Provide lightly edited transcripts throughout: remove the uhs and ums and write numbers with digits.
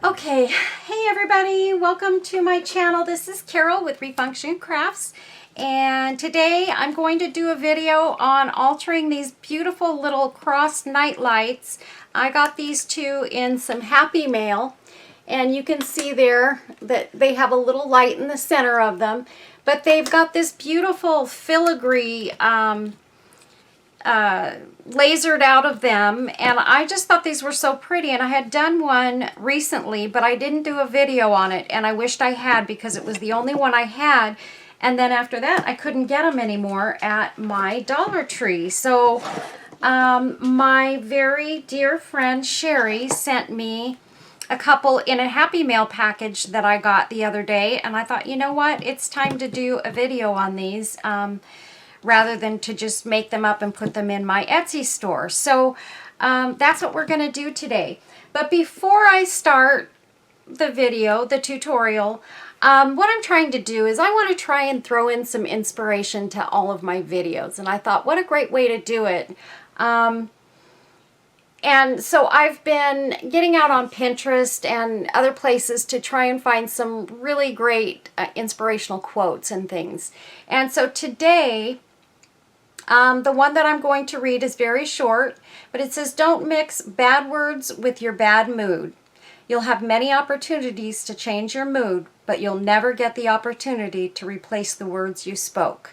Okay, hey everybody, welcome to my channel. This is Carol with Refunction Crafts, and today I'm going to do a video on altering these beautiful little cross night lights. I got these two in some Happy Mail, and you can see there that they have a little light in the center of them, but they've got this beautiful filigree lasered out of them, and I just thought these were so pretty. And I had done one recently, but I didn't do a video on it, and I wished I had because it was the only one I had. And then after that I couldn't get them anymore at my Dollar Tree. So my very dear friend Sherry sent me a couple in a Happy Mail package that I got the other day, and I thought, you know what, it's time to do a video on these. Rather than to just make them up and put them in my Etsy store. So that's what we're going to do today. But before I start the video, the tutorial, what I'm trying to do is I want to try and throw in some inspiration to all of my videos. And I thought, what a great way to do it. And so I've been getting out on Pinterest and other places to try and find some really great inspirational quotes and things. And so today, the one that I'm going to read is very short, but it says, "Don't mix bad words with your bad mood. You'll have many opportunities to change your mood, but you'll never get the opportunity to replace the words you spoke."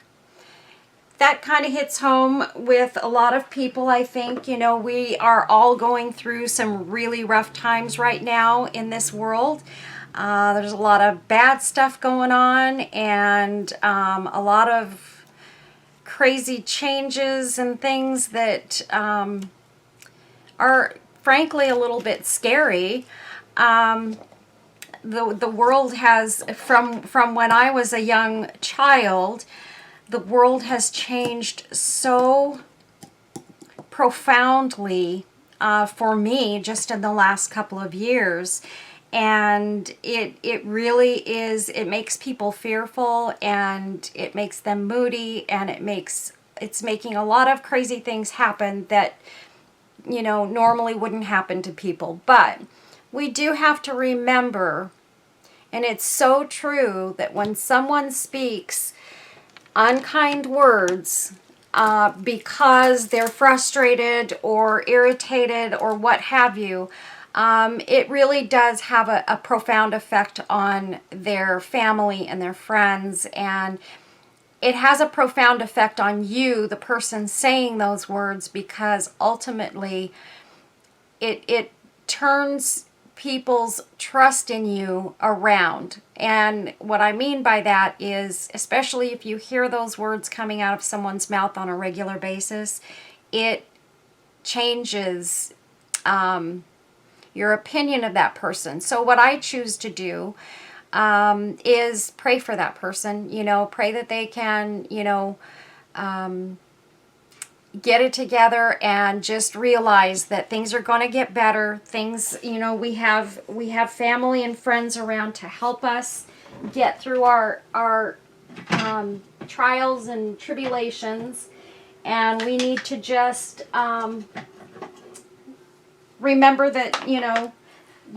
That kind of hits home with a lot of people, I think. You know, we are all going through some really rough times right now in this world. There's a lot of bad stuff going on, and a lot of crazy changes and things that are frankly a little bit scary. The world has, from when I was a young child, the world has changed so profoundly for me just in the last couple of years. And it really is, it makes people fearful, and it makes them moody, and it's making a lot of crazy things happen that, you know, normally wouldn't happen to people. But we do have to remember, and it's so true, that when someone speaks unkind words because they're frustrated or irritated or what have you, it really does have a profound effect on their family and their friends, and it has a profound effect on you, the person saying those words, because ultimately it turns people's trust in you around. And what I mean by that is, especially if you hear those words coming out of someone's mouth on a regular basis, it changes your opinion of that person. So what I choose to do is pray for that person, you know, pray that they can, you know, get it together and just realize that things are going to get better. Things, you know, we have family and friends around to help us get through our trials and tribulations, and we need to just remember that, you know,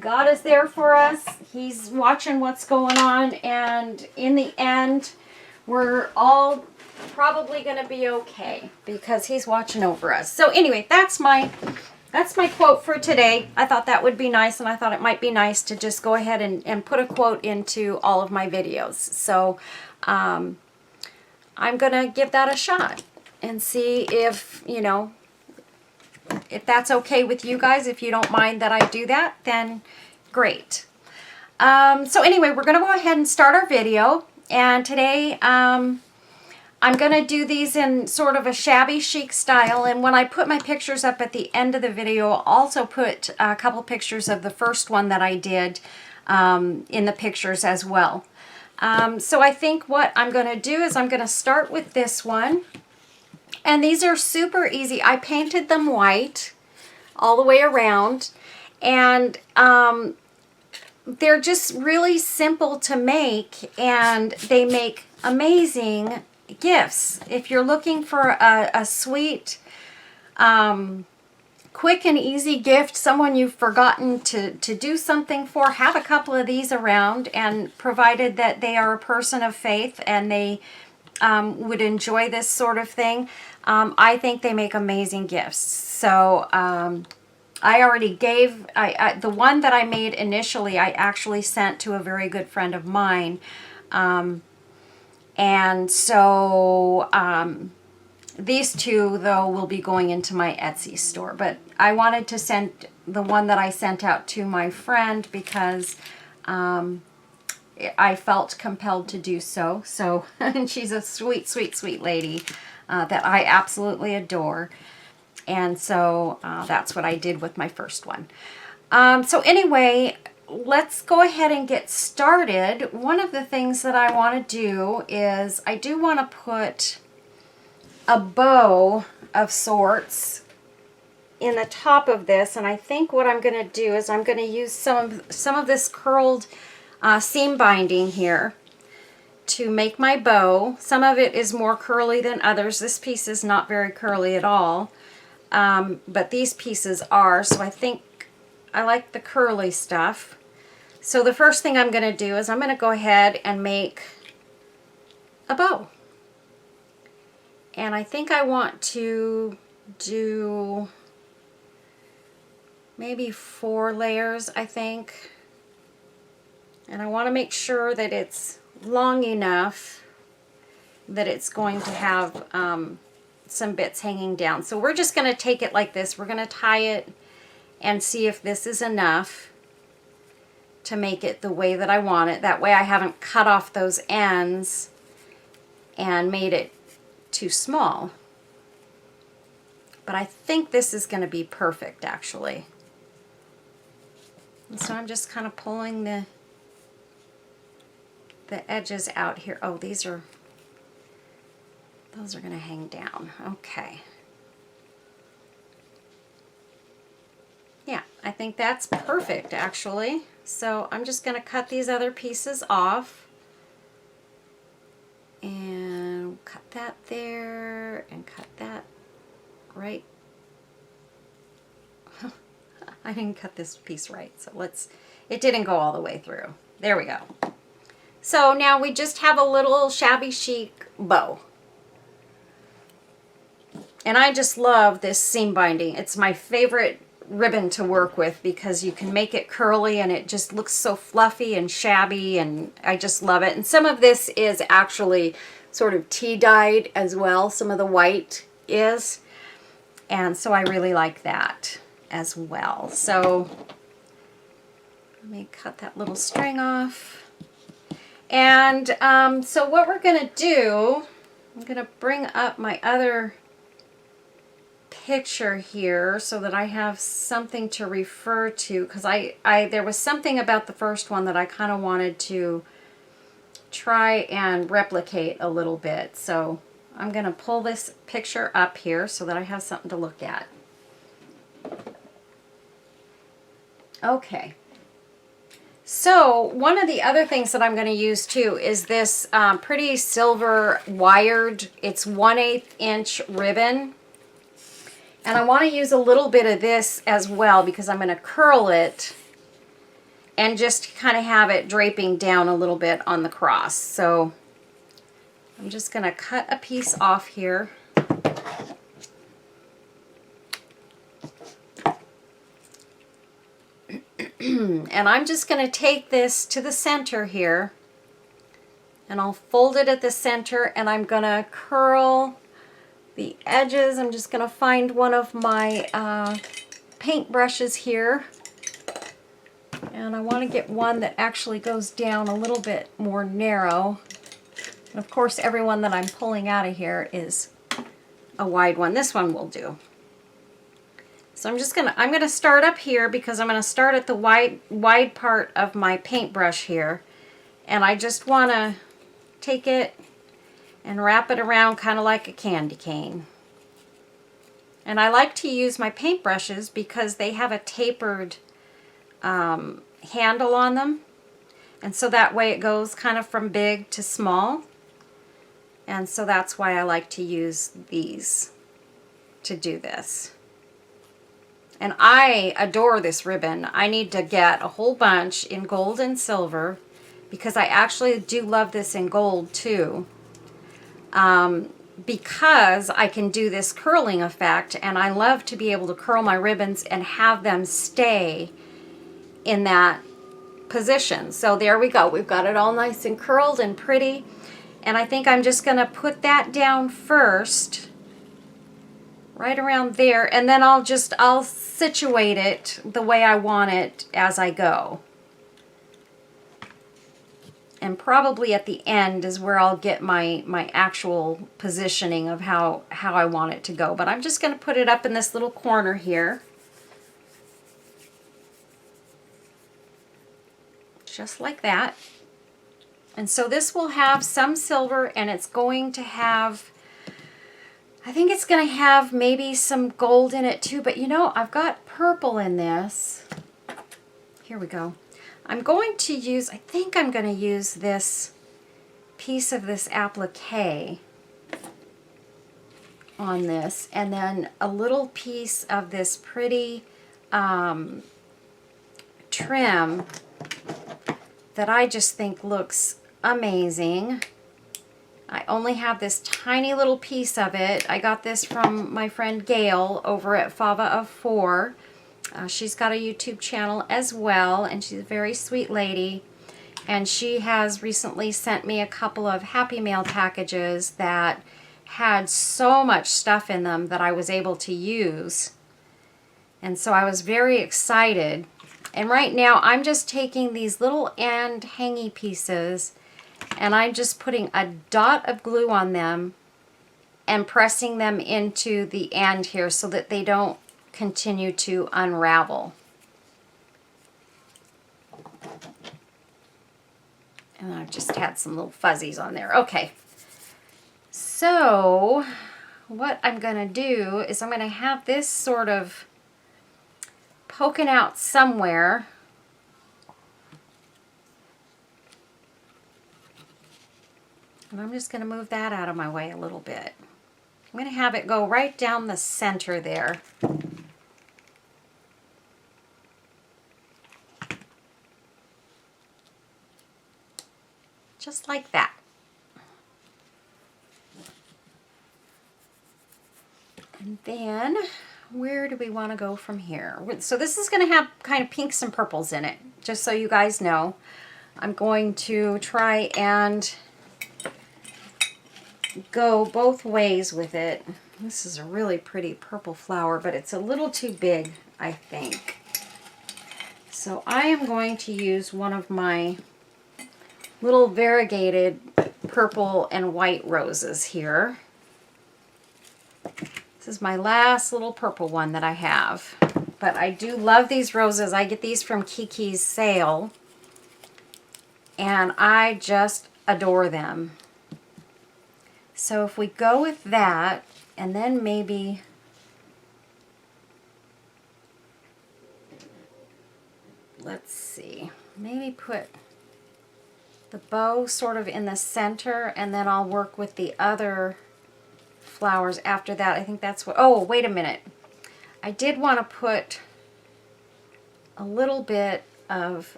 God is there for us. He's watching what's going on, and in the end, we're all probably going to be okay because He's watching over us. So anyway, that's my quote for today. I thought that would be nice, and I thought it might be nice to just go ahead and put a quote into all of my videos. So I'm going to give that a shot and see if, you know, if that's okay with you guys. If you don't mind that I do that, then great. So anyway, we're going to go ahead and start our video. And today I'm going to do these in sort of a shabby chic style. And when I put my pictures up at the end of the video, I'll also put a couple pictures of the first one that I did in the pictures as well. So I think what I'm going to do is I'm going to start with this one. And these are super easy. I painted them white all the way around, and they're just really simple to make, and they make amazing gifts. If you're looking for a sweet quick and easy gift, someone you've forgotten to do something for, have a couple of these around, and provided that they are a person of faith and they would enjoy this sort of thing, I think they make amazing gifts. So I already gave, the one that I made initially, I actually sent to a very good friend of mine. And so these two, though, will be going into my Etsy store. But I wanted to send the one that I sent out to my friend because I felt compelled to do so. So, and she's a sweet, sweet, sweet lady that I absolutely adore. And so that's what I did with my first one. So anyway, let's go ahead and get started. One of the things that I want to do is I do want to put a bow of sorts in the top of this, and I think what I'm going to do is I'm going to use some of this curled seam binding here to make my bow. Some of it is more curly than others. This piece is not very curly at all, but these pieces are, so I think I like the curly stuff. So the first thing I'm going to do is I'm going to go ahead and make a bow. And I think I want to do maybe 4 layers, I think. And I want to make sure that it's long enough that it's going to have some bits hanging down. So we're just going to take it like this. We're going to tie it and see if this is enough to make it the way that I want it. That way I haven't cut off those ends and made it too small. But I think this is going to be perfect, actually. And so I'm just kind of pulling the edges out here. Oh, those are going to hang down. Okay. Yeah, I think that's perfect, actually. So I'm just going to cut these other pieces off. And cut that there, and cut that right. I didn't cut this piece right, so it didn't go all the way through. There we go. So now we just have a little shabby chic bow. And I just love this seam binding. It's my favorite ribbon to work with because you can make it curly and it just looks so fluffy and shabby, and I just love it. And some of this is actually sort of tea dyed as well. Some of the white is. And so I really like that as well. So let me cut that little string off. And so what we're going to do, I'm going to bring up my other picture here so that I have something to refer to, because there was something about the first one that I kind of wanted to try and replicate a little bit. So I'm going to pull this picture up here so that I have something to look at. Okay. So one of the other things that I'm going to use too is this pretty silver wired, it's 1/8 inch ribbon. And I want to use a little bit of this as well because I'm going to curl it and just kind of have it draping down a little bit on the cross. So I'm just going to cut a piece off here. And I'm just going to take this to the center here, and I'll fold it at the center, and I'm going to curl the edges. I'm just going to find one of my paint brushes here, and I want to get one that actually goes down a little bit more narrow. And of course, every one that I'm pulling out of here is a wide one. This one will do. So I'm gonna start up here because I'm gonna start at the wide part of my paintbrush here, and I just want to take it and wrap it around kind of like a candy cane. And I like to use my paintbrushes because they have a tapered handle on them, and so that way it goes kind of from big to small, and so that's why I like to use these to do this. And I adore this ribbon. I need to get a whole bunch in gold and silver because I actually do love this in gold too. Because I can do this curling effect, and I love to be able to curl my ribbons and have them stay in that position. So there we go. We've got it all nice and curled and pretty. And I think I'm just going to put that down first, right around there, and then I'll situate it the way I want it as I go. And probably at the end is where I'll get my actual positioning of how I want it to go. But I'm just going to put it up in this little corner here. Just like that. And so this will have some silver, and it's going to have, I think it's going to have maybe some gold in it too. But you know, I've got purple in this. Here we go. I'm going to use, I think I'm going to use this piece of this applique on this, and then a little piece of this pretty trim that I just think looks amazing. I only have this tiny little piece of it. I got this from my friend Gail over at Fava of Four. She's got a YouTube channel as well, and she's a very sweet lady. And she has recently sent me a couple of Happy Mail packages that had so much stuff in them that I was able to use. And so I was very excited. And right now I'm just taking these little end hangy pieces, and I'm just putting a dot of glue on them and pressing them into the end here so that they don't continue to unravel. And I've just had some little fuzzies on there. Okay. So what I'm going to do is I'm going to have this sort of poking out somewhere. And I'm just going to move that out of my way a little bit. I'm going to have it go right down the center there. Just like that. And then, where do we want to go from here? So this is going to have kind of pinks and purples in it, just so you guys know. I'm going to try and go both ways with it. This is a really pretty purple flower, but it's a little too big, I think. So I am going to use one of my little variegated purple and white roses here. This is my last little purple one that I have. But I do love these roses. I get these from Kiki's sale, and I just adore them. So if we go with that, and then maybe let's see, maybe put the bow sort of in the center, and then I'll work with the other flowers after that. I think that's what, oh, wait a minute. I did want to put a little bit of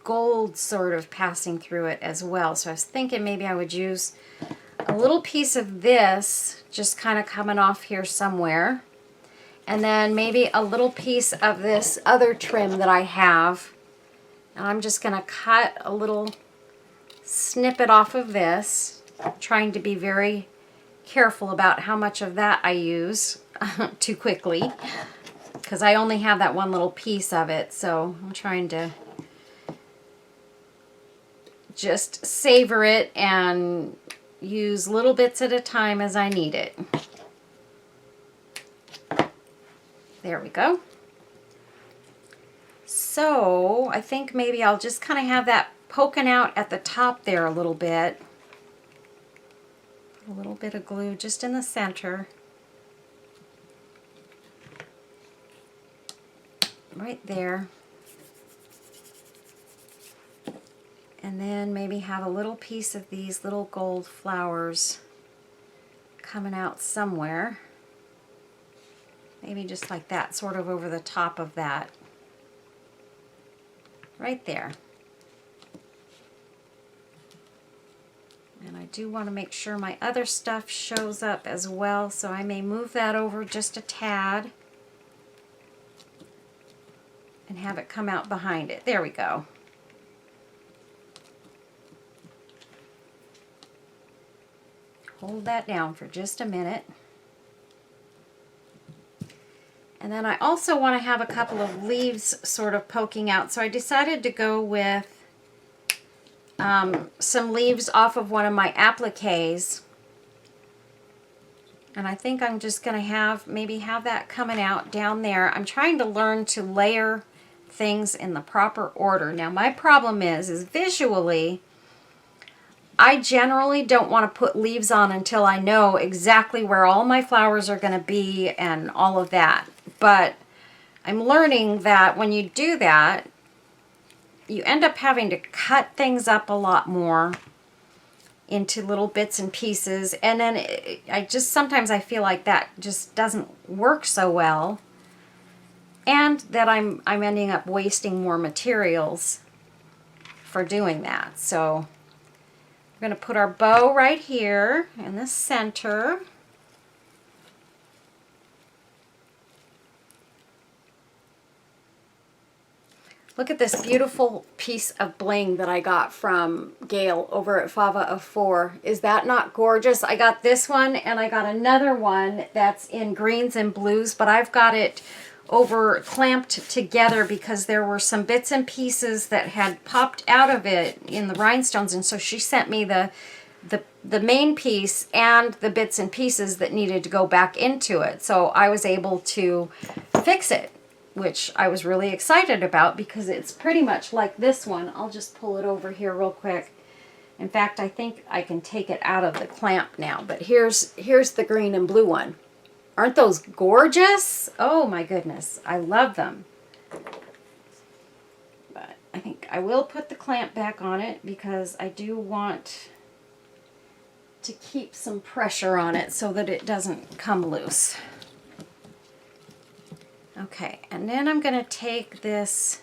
gold sort of passing through it as well. So I was thinking maybe I would use a little piece of this just kind of coming off here somewhere. And then maybe a little piece of this other trim that I have. And I'm just going to cut a little snippet off of this, trying to be very careful about how much of that I use too quickly, because I only have that one little piece of it. So I'm trying to just savor it and use little bits at a time as I need it. There we go. So I think maybe I'll just kind of have that poking out at the top there a little bit. A little bit of glue just in the center. Right there. And then maybe have a little piece of these little gold flowers coming out somewhere. Maybe just like that, sort of over the top of that. Right there. And I do want to make sure my other stuff shows up as well, so I may move that over just a tad and have it come out behind it. There we go. Hold that down for just a minute. And then I also want to have a couple of leaves sort of poking out, so I decided to go with some leaves off of one of my appliques. And I think I'm just going to maybe have that coming out down there. I'm trying to learn to layer things in the proper order. Now my problem is visually, I generally don't want to put leaves on until I know exactly where all my flowers are going to be and all of that. But I'm learning that when you do that, you end up having to cut things up a lot more into little bits and pieces, and then sometimes I feel like that just doesn't work so well, and that I'm ending up wasting more materials for doing that. So we're going to put our bow right here in the center. Look at this beautiful piece of bling that I got from Gail over at Fava of 4. Is that not gorgeous? I got this one and I got another one that's in greens and blues, but I've got it over clamped together because there were some bits and pieces that had popped out of it in the rhinestones, and so she sent me the main piece and the bits and pieces that needed to go back into it. So I was able to fix it, which I was really excited about because it's pretty much like this one. I'll just pull it over here real quick. In fact, I think I can take it out of the clamp now, but here's the green and blue one. Aren't those gorgeous? Oh my goodness, I love them. But I think I will put the clamp back on it because I do want to keep some pressure on it so that it doesn't come loose. Okay, and then I'm going to take this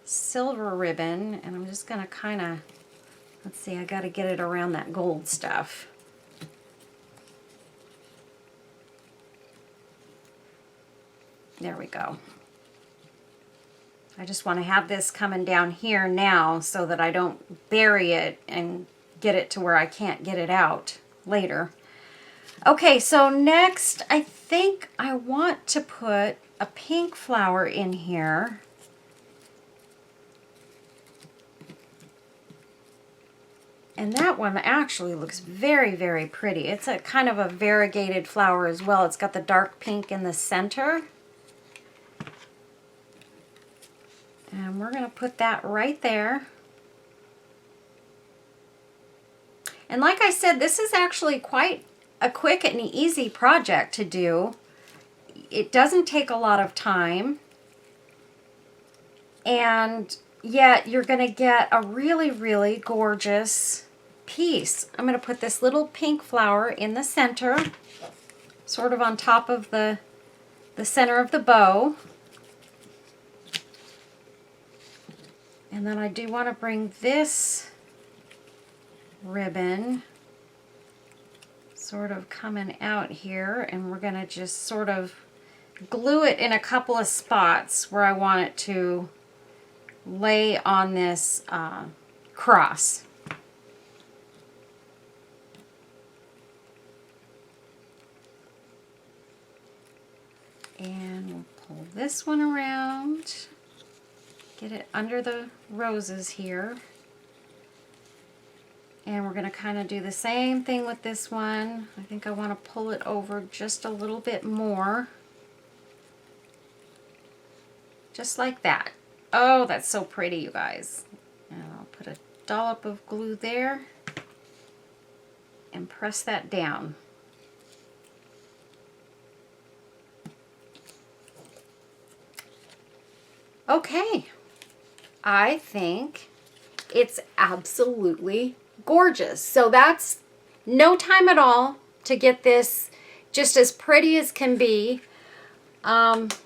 silver ribbon and I'm just going to kind of, let's see, I got to get it around that gold stuff. There we go. I just want to have this coming down here now so that I don't bury it and get it to where I can't get it out later. Okay, so next I think I want to put a pink flower in here. And that one actually looks very, very pretty. It's a kind of a variegated flower as well. It's got the dark pink in the center. And we're going to put that right there. And like I said, this is actually quite a quick and easy project to do. It doesn't take a lot of time, and yet you're going to get a really, really gorgeous piece. I'm going to put this little pink flower in the center, sort of on top of the center of the bow. And then I do want to bring this ribbon sort of coming out here, and we're going to just sort of glue it in a couple of spots where I want it to lay on this cross. And we'll pull this one around, get it under the roses here. And we're going to kind of do the same thing with this one. I think I want to pull it over just a little bit more. Just like that. Oh, that's so pretty, you guys. And I'll put a dollop of glue there and press that down. Okay. I think it's absolutely gorgeous. So that's no time at all to get this Just as pretty as can be. Let's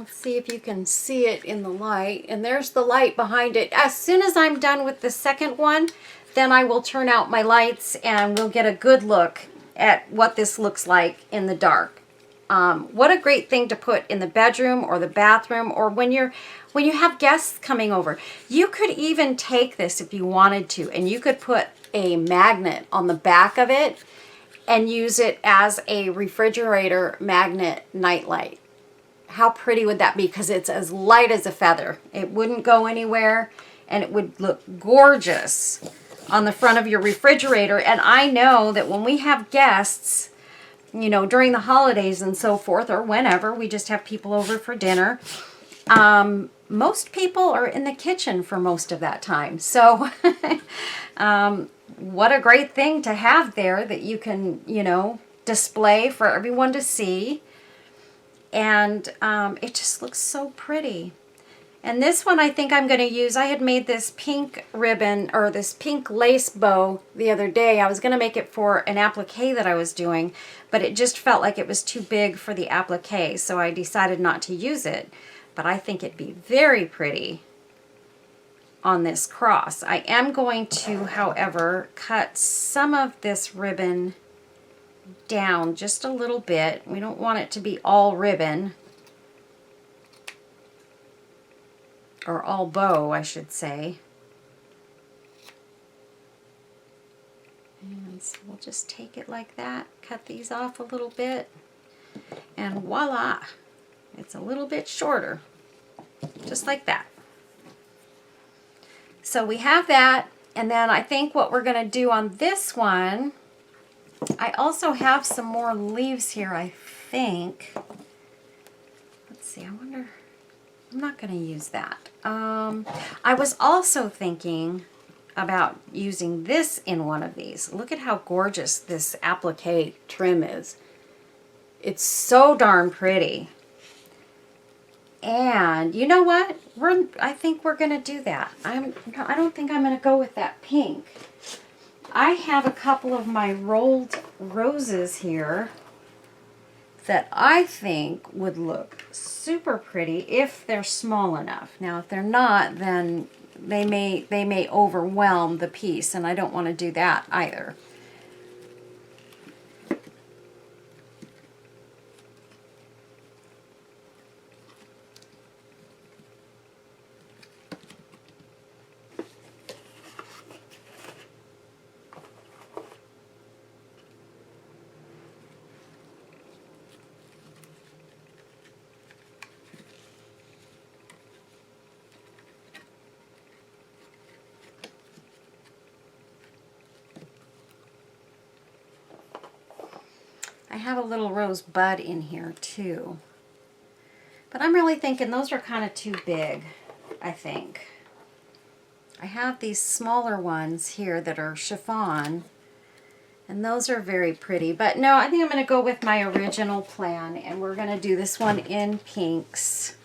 see if you can see it in the light. And there's the light behind it. As soon as I'm done with the second one, then I will turn out my lights and we'll get a good look at what this looks like in the dark. What a great thing to put in the bedroom or the bathroom, or when you have guests coming over. You could even take this if you wanted to, and you could put a magnet on the back of it and use it as a refrigerator magnet nightlight. How pretty would that be? Because it's as light as a feather. It wouldn't go anywhere, and it would look gorgeous on the front of your refrigerator. And I know that when we have guests, you know, during the holidays and so forth, or whenever we just have people over for dinner, most people are in the kitchen for most of that time. So what a great thing to have there that you can, you know, display for everyone to see. And it just looks so pretty. And this one I think I'm going to use, I had made this pink ribbon, or this pink lace bow the other day. I was going to make it for an applique that I was doing, but it just felt like it was too big for the applique, so I decided not to use it. But I think it'd be very pretty on this cross. I am going to, however, cut some of this ribbon down just a little bit. We don't want it to be all ribbon, or all bow, I should say. And so we'll just take it like that, cut these off a little bit, and voila, it's a little bit shorter, just like that. So we have that, and then I think what we're going to do on this one, I also have some more leaves here, I think. Let's see, I wonder, I'm not going to use that. I was also thinking about using this in one of these. Look at how gorgeous this applique trim is. It's so darn pretty. And you know what? I think we're going to do that. I don't think I'm going to go with that pink. I have a couple of my rolled roses here that I think would look super pretty if they're small enough. Now, if they're not, then they may overwhelm the piece, and I don't want to do that either. I have a little rose bud in here too. But I'm really thinking those are kind of too big, I think. I have these smaller ones here that are chiffon, and those are very pretty. But no, I think I'm going to go with my original plan, and we're going to do this one in pinks.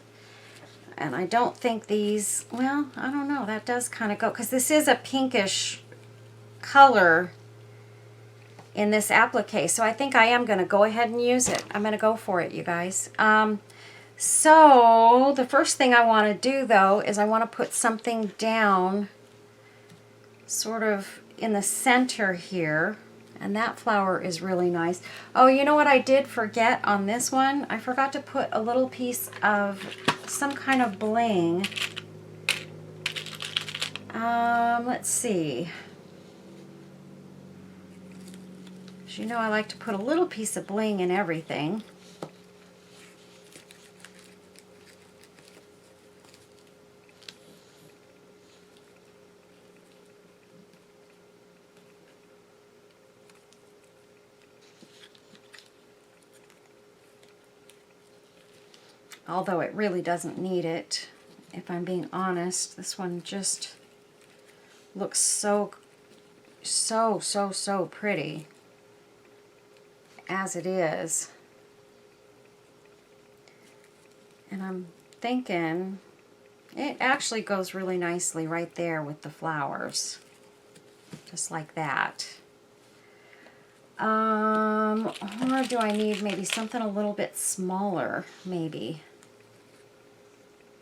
And I don't think these, well, I don't know, that does kind of go, because this is a pinkish color in this applique, so I think I am going to go ahead and use it. I'm going to go for it, you guys. So the first thing I want to do, though, is I want to put something down sort of in the center here, and that flower is really nice. Oh, you know what I did forget on this one? I forgot to put a little piece of some kind of bling. Let's see. You know, I like to put a little piece of bling in everything. Although it really doesn't need it, if I'm being honest. This one just looks so pretty as it is. And I'm thinking it actually goes really nicely right there with the flowers, just like that. Or do I need maybe something a little bit smaller, maybe?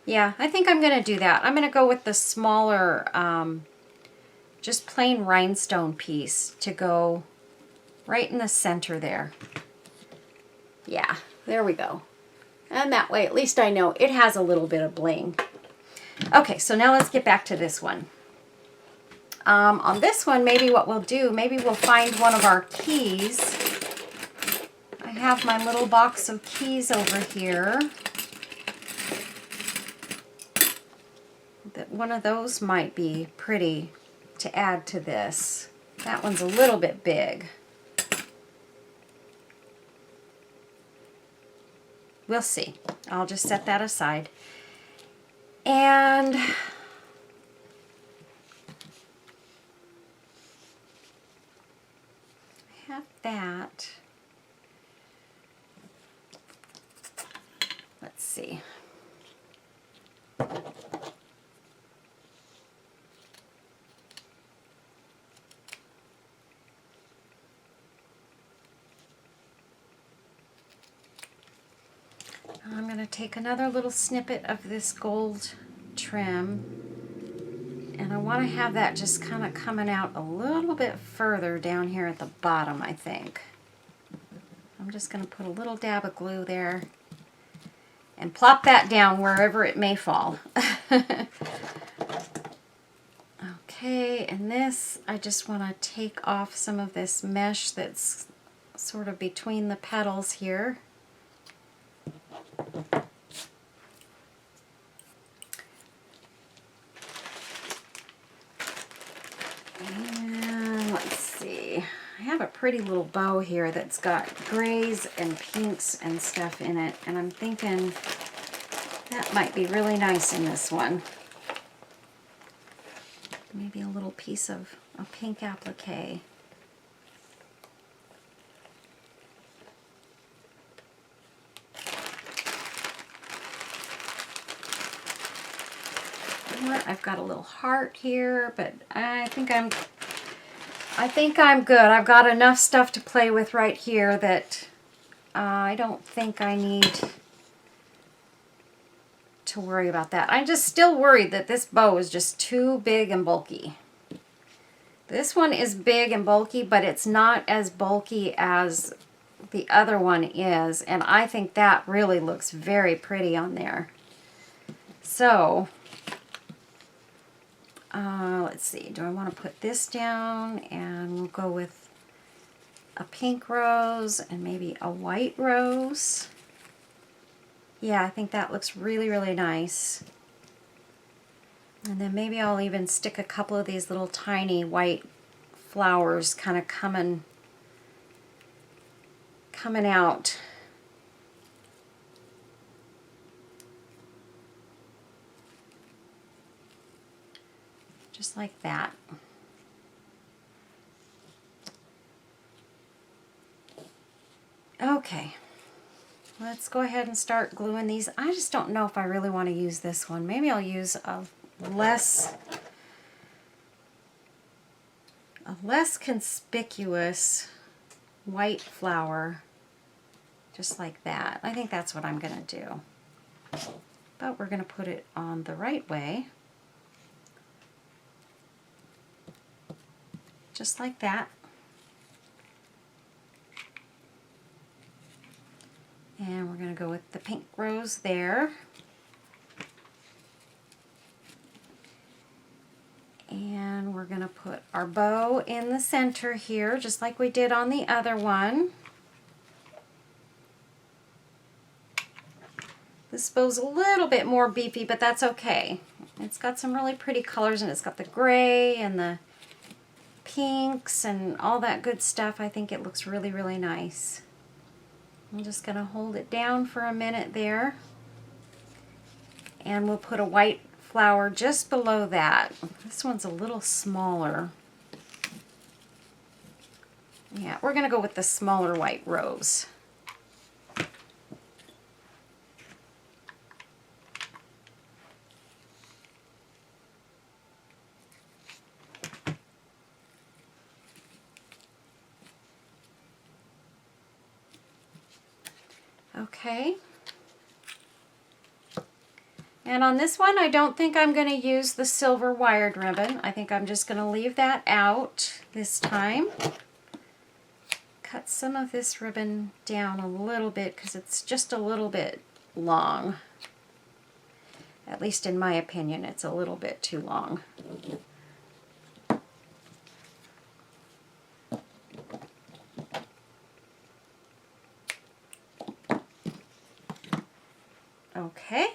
Yeah, I think I'm going to do that. I'm going to go with the smaller, just plain rhinestone piece to go right in the center there. Yeah, there we go. And that way, at least I know it has a little bit of bling. Okay, so now let's get back to this one. On this one, maybe what we'll do, maybe we'll find one of our keys. I have my little box of keys over here. That one of those might be pretty to add to this. That one's a little bit big. We'll see. I'll just set that aside. And I have that. Let's see. I'm going to take another little snippet of this gold trim, and I want to have that just kind of coming out a little bit further down here at the bottom, I think. I'm just going to put a little dab of glue there and plop that down wherever it may fall. Okay, and this, I just want to take off some of this mesh that's sort of between the petals here. And let's see, I have a pretty little bow here that's got grays and pinks and stuff in it, and I'm thinking that might be really nice in this one. Maybe a little piece of a pink applique. I've got a little heart here, but I think I'm good. I've got enough stuff to play with right here that I don't think I need to worry about that. I'm just still worried that this bow is just too big and bulky. This one is big and bulky, but it's not as bulky as the other one is, and I think that really looks very pretty on there. So let's see, do I want to put this down, and we'll go with a pink rose and maybe a white rose. Yeah, I think that looks really, really nice. And then maybe I'll even stick a couple of these little tiny white flowers kind of coming out. Just like that. Okay, let's go ahead and start gluing these. I just don't know if I really want to use this one. Maybe I'll use a less conspicuous white flower, just like that. I think that's what I'm going to do. But we're going to put it on the right way. Just like that. And we're going to go with the pink rose there. And we're going to put our bow in the center here, just like we did on the other one. This bow's a little bit more beefy, but that's okay. It's got some really pretty colors, and it's got the gray and the pinks and all that good stuff. I think it looks really, really nice. I'm just going to hold it down for a minute there, and we'll put a white flower just below that. This one's a little smaller. Yeah, we're going to go with the smaller white rose. Okay. And on this one, I don't think I'm going to use the silver wired ribbon. I think I'm just going to leave that out this time. Cut some of this ribbon down a little bit because it's just a little bit long. At least in my opinion, it's a little bit too long. Okay.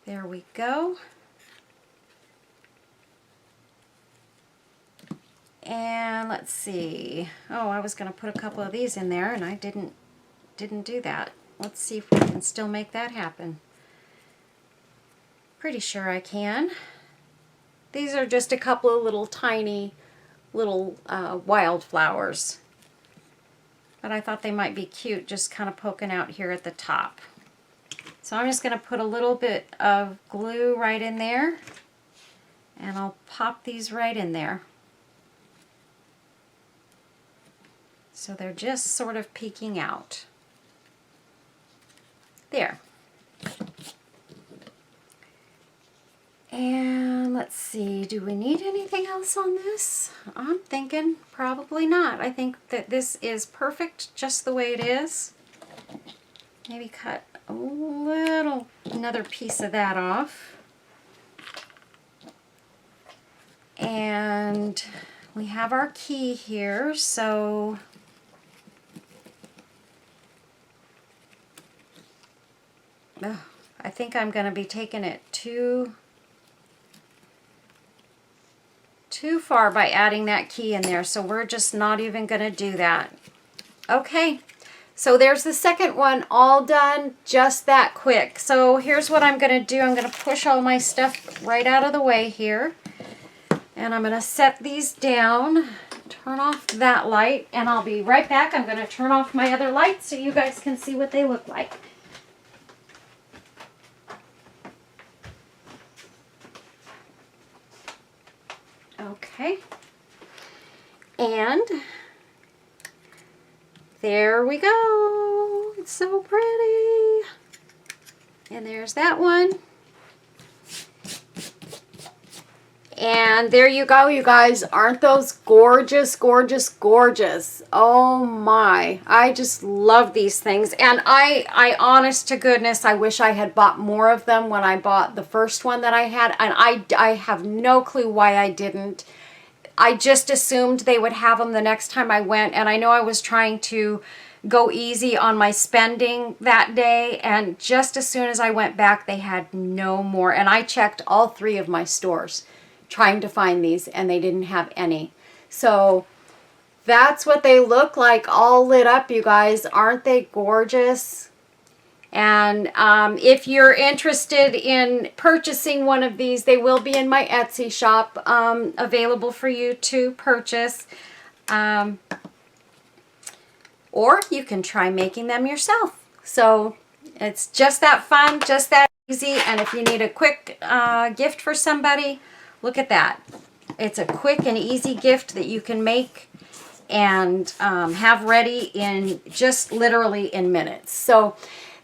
There we go. And let's see. Oh, I was going to put a couple of these in there and I didn't do that. Let's see if we can still make that happen. Pretty sure I can. These are just a couple of little tiny little wildflowers. But I thought they might be cute just kind of poking out here at the top. So I'm just going to put a little bit of glue right in there, and I'll pop these right in there. So they're just sort of peeking out. There. And let's see, do we need anything else on this? I'm thinking probably not. I think that this is perfect just the way it is. Maybe cut another piece of that off. And we have our key here, so I think I'm going to be taking it too far by adding that key in there, so we're just not even going to do that. Okay. So there's the second one all done just that quick. So here's what I'm going to do. I'm going to push all my stuff right out of the way here. And I'm going to set these down, turn off that light, and I'll be right back. I'm going to turn off my other lights so you guys can see what they look like. Okay. And there we go. It's so pretty. And there's that one. And there you go, you guys. Aren't those gorgeous, gorgeous, gorgeous? Oh my. I just love these things. And I honest to goodness, I wish I had bought more of them when I bought the first one that I had. And I have no clue why I didn't. I just assumed they would have them the next time I went, and I know I was trying to go easy on my spending that day, and just as soon as I went back, they had no more. And I checked all 3 of my stores trying to find these, and they didn't have any. So that's what they look like all lit up, you guys. Aren't they gorgeous? And if you're interested in purchasing one of these, they will be in my Etsy shop, available for you to purchase. Or you can try making them yourself. So it's just that fun, just that easy. And if you need a quick gift for somebody, look at that. It's a quick and easy gift that you can make and have ready in just literally in minutes. So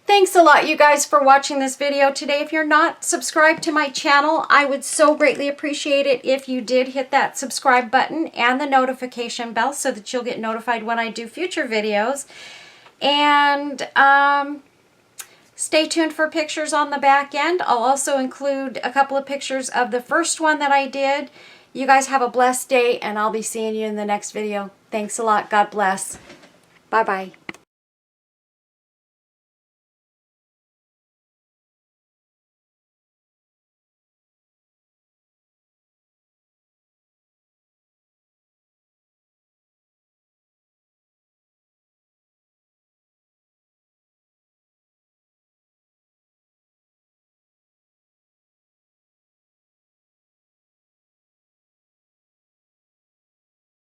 thanks a lot, you guys, for watching this video today. If you're not subscribed to my channel, I would so greatly appreciate it if you did hit that subscribe button and the notification bell so that you'll get notified when I do future videos. And stay tuned for pictures on the back end. I'll also include a couple of pictures of the first one that I did. You guys have a blessed day, and I'll be seeing you in the next video. Thanks a lot. God bless. Bye-bye.